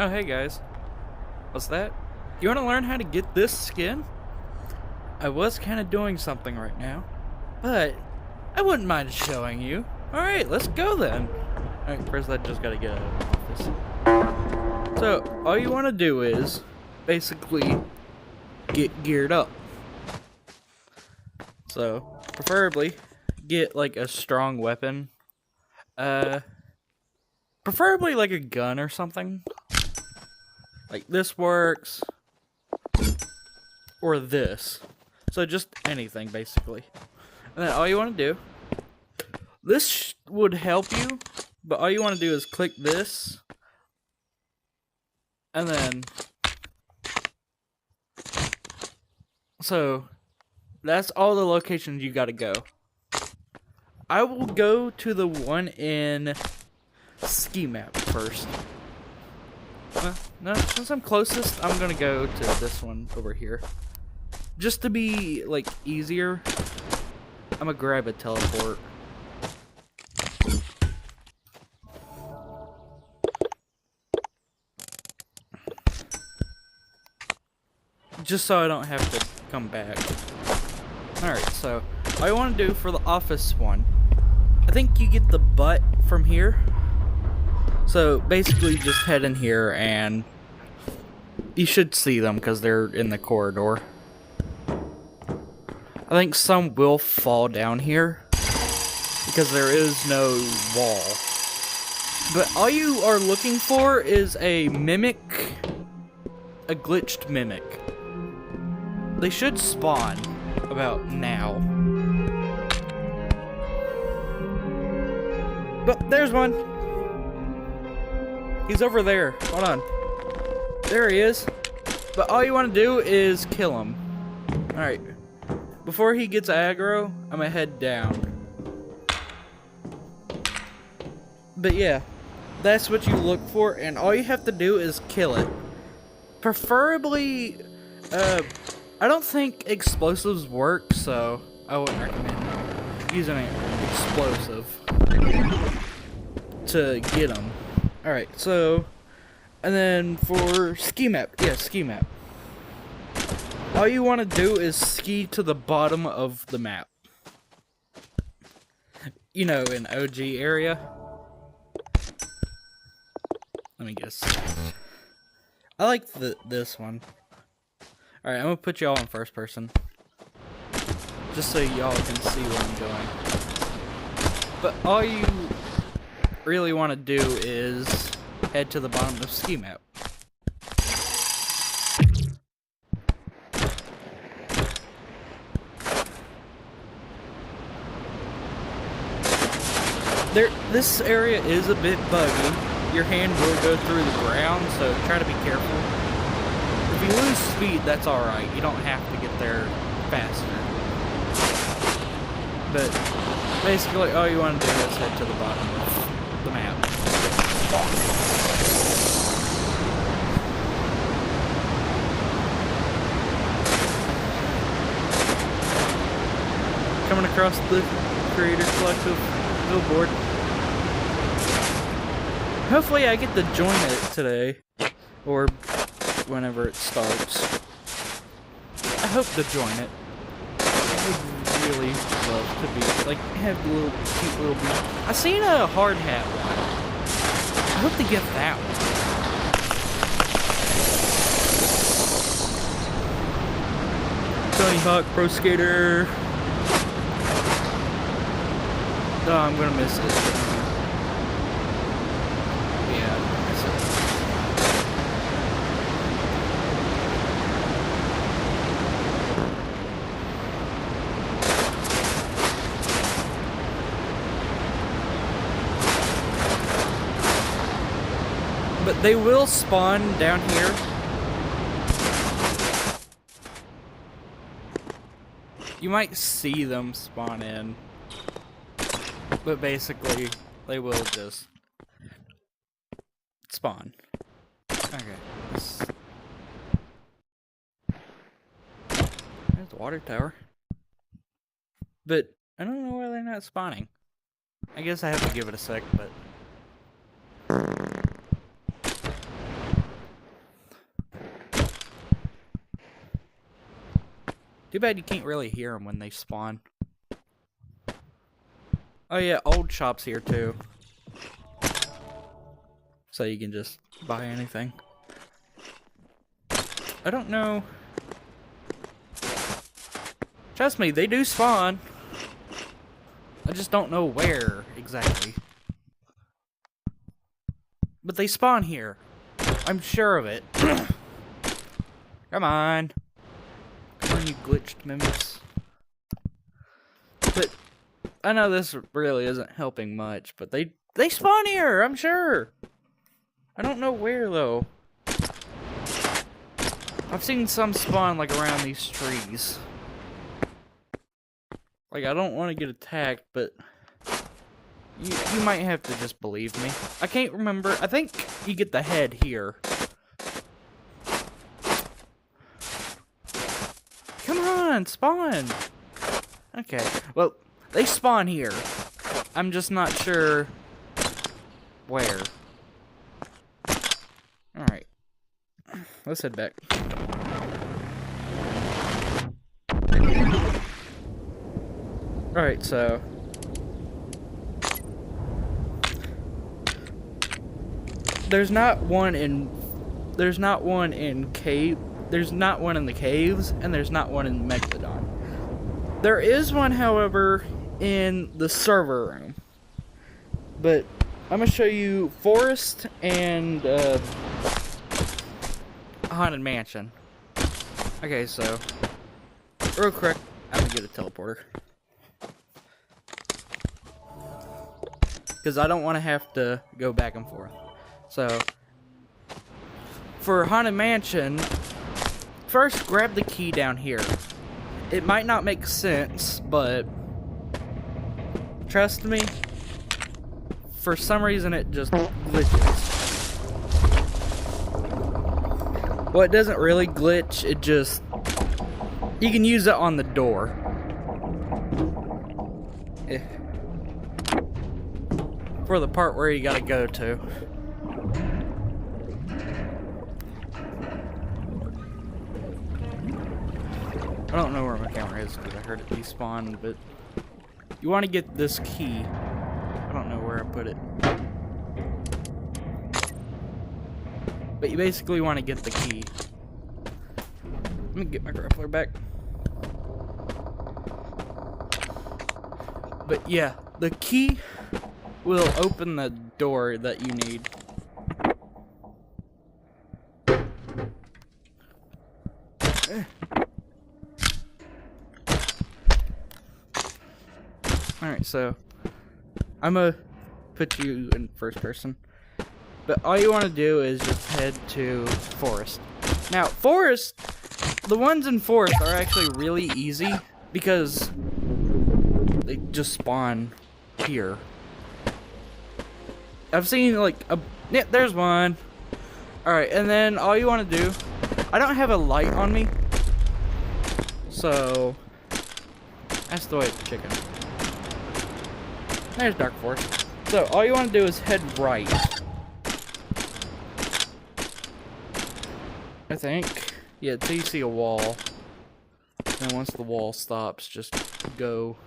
Oh, hey guys. What's that? You want to learn how to get this skin? I was kind of doing something right now, but I wouldn't mind showing you. Alright, let's go then. Alright, first I just gotta get out of the office. So, all you want to do is basically get geared up. So, preferably get like a strong weapon. Preferably like a gun or something. Like this works. Or this. So just anything basically. And then all you want to do. This would help you. But all you want to do is click this. And then. So. That's all the locations you gotta go. I will go to the one in ski map first. No, since I'm closest, I'm gonna go to this one over here. Just to be, like, easier, I'm gonna grab a teleport. Just so I don't have to come back. Alright, so, all I want to do for the office one, I think you get the butt from here. So, basically just head in here and you should see them because they're in the corridor. I think some will fall down here because there is no wall. But all you are looking for is a mimic, a glitched mimic. They should spawn about now. But there's one. He's over there. Hold on. There he is. But all you want to do is kill him. Alright. Before he gets aggro, I'm gonna head down. But yeah, that's what you look for, and all you have to do is kill it. Preferably, I don't think explosives work, so I wouldn't recommend using an explosive to get them. Alright, so, and then for ski map, yeah, ski map. All you want to do is ski to the bottom of the map. You know, in OG area. Let me guess. I like this one. Alright, I'm gonna put y'all in first person. Just so y'all can see what I'm doing. But all you really want to do is head to the bottom of the ski map. This area is a bit buggy. Your hand will go through the ground, so try to be careful. If you lose speed, that's alright. You don't have to get there faster. But basically, all you want to do is head to the bottom of the map. Coming across the Creator Collective billboard. Hopefully I get to join it today, or whenever it starts. I hope to join it. I would really love to be, like, have the little, cute little bee. I seen a hard hat one. I hope to get that one. Tony Hawk Pro Skater. Oh, I'm gonna miss it. But they will spawn down here. You might see them spawn in. But basically, they will just spawn. Okay. There's the water tower. But I don't know why they're not spawning. I guess I have to give it a sec, but Too bad you can't really hear them when they spawn. Oh yeah, old shop's here too. So you can just buy anything. I don't know. Trust me, they do spawn. I just don't know where exactly. But they spawn here. I'm sure of it. Come on. Come on, you glitched mimics. But I know this really isn't helping much, but they spawn here, I'm sure. I don't know where though. I've seen some spawn like around these trees. Like, I don't want to get attacked, but you might have to just believe me. I can't remember. I think you get the head here. Come on, spawn. Okay, well, they spawn here. I'm just not sure where. Alright. Let's head back. Alright, so there's not one in the caves, and there's not one in Megalodon. There is one, however, in the server room. But I'm gonna show you Forest and Haunted Mansion. Okay, so real quick, I'm gonna get a teleporter. Because I don't want to have to go back and forth. So, for Haunted Mansion, first grab the key down here. It might not make sense, but trust me, for some reason it just glitches. Well, it doesn't really glitch, it just, you can use it on the door. For the part where you gotta go to. I don't know where my camera is because I heard it despawn, but you want to get this key. I don't know where I put it. But you basically want to get the key. Let me get my grappler back. But yeah, the key will open the door that you need. Alright, so I'm gonna put you in first person. But all you want to do is just head to Forest. Now, Forest, the ones in Forest are actually really easy because they just spawn here. I've seen like yeah, there's one. Alright, and then all you want to do, I don't have a light on me, so that's the way it's chicken. There's Dark Forest. So all you want to do is head right. I think. Yeah, until you see a wall. And once the wall stops, just go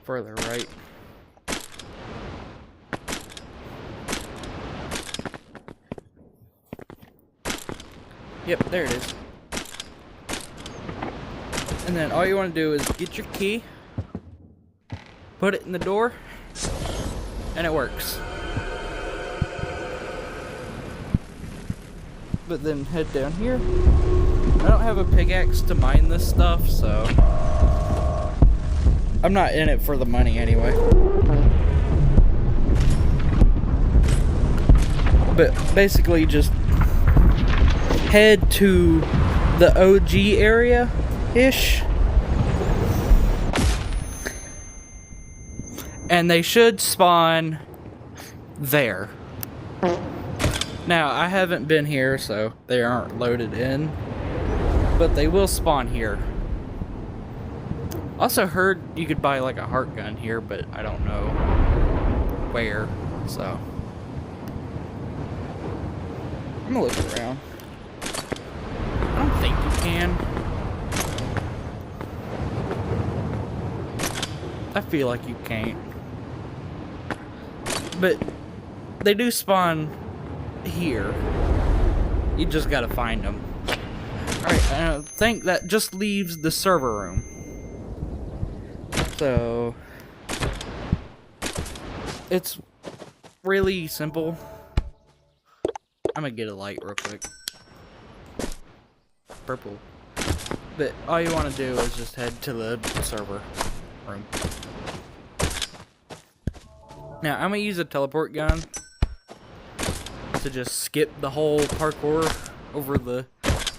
further right. Yep, there it is. And then all you want to do is get your key, put it in the door, and it works. But then head down here. I don't have a pickaxe to mine this stuff, so I'm not in it for the money anyway. But basically just head to the OG area-ish. And they should spawn there. Now, I haven't been here, so they aren't loaded in. But they will spawn here. Also heard you could buy like a heart gun here, but I don't know where, so I'm gonna look around. I don't think you can. I feel like you can't. But they do spawn here. You just gotta find them. Alright, I think that just leaves the server room. So it's really simple. I'm gonna get a light real quick. Purple. But all you want to do is just head to the server room. Now, I'm gonna use a teleport gun to just skip the whole parkour over the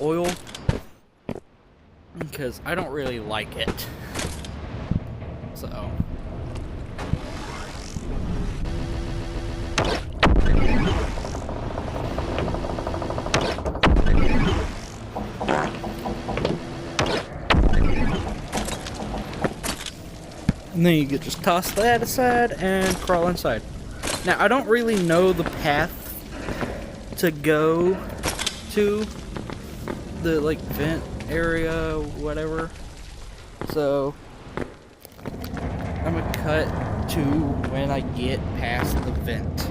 oil, because I don't really like it. So and then you could just toss that aside and crawl inside. Now, I don't really know the path to go to the, like, vent area, whatever. So, I'm gonna cut to when I get past the vent.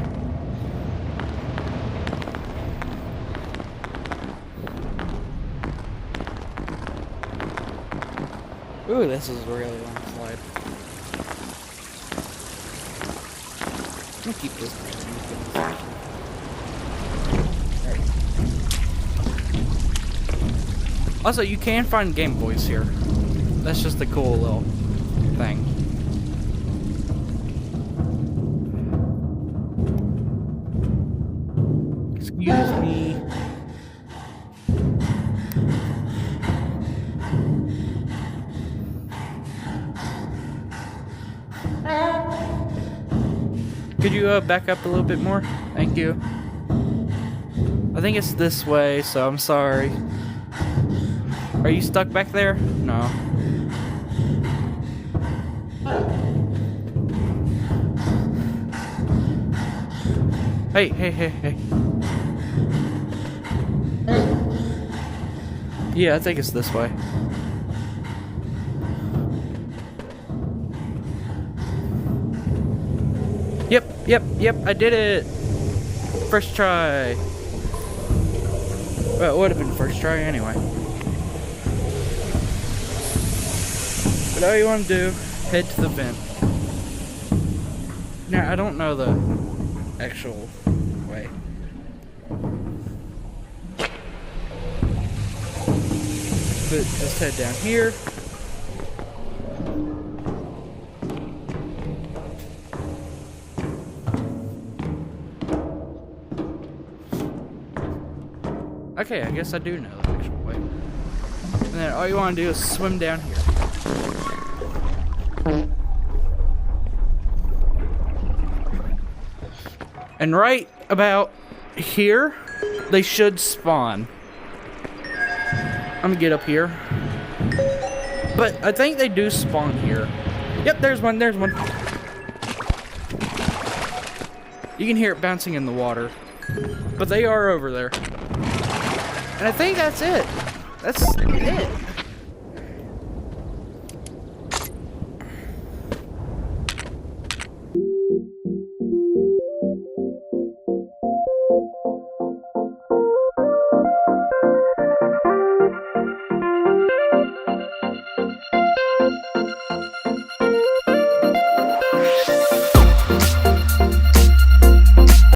Ooh, this is a really long slide. I'm gonna keep this. Right. Also, you can find Game Boys here. That's just a cool little thing. Excuse me. Could you back up a little bit more? Thank you. I think it's this way, so I'm sorry. Are you stuck back there? No. Hey, hey, hey, hey. Yeah, I think it's this way. Yep, I did it! First try. Well, it would have been first try anyway. But all you want to do, head to the vent. Now, I don't know the actual way. But just head down here. Okay, I guess I do know the actual way. And then all you want to do is swim down here. And right about here, they should spawn. I'm gonna get up here. But I think they do spawn here. Yep, there's one. You can hear it bouncing in the water. But they are over there. And I think that's it. That's it.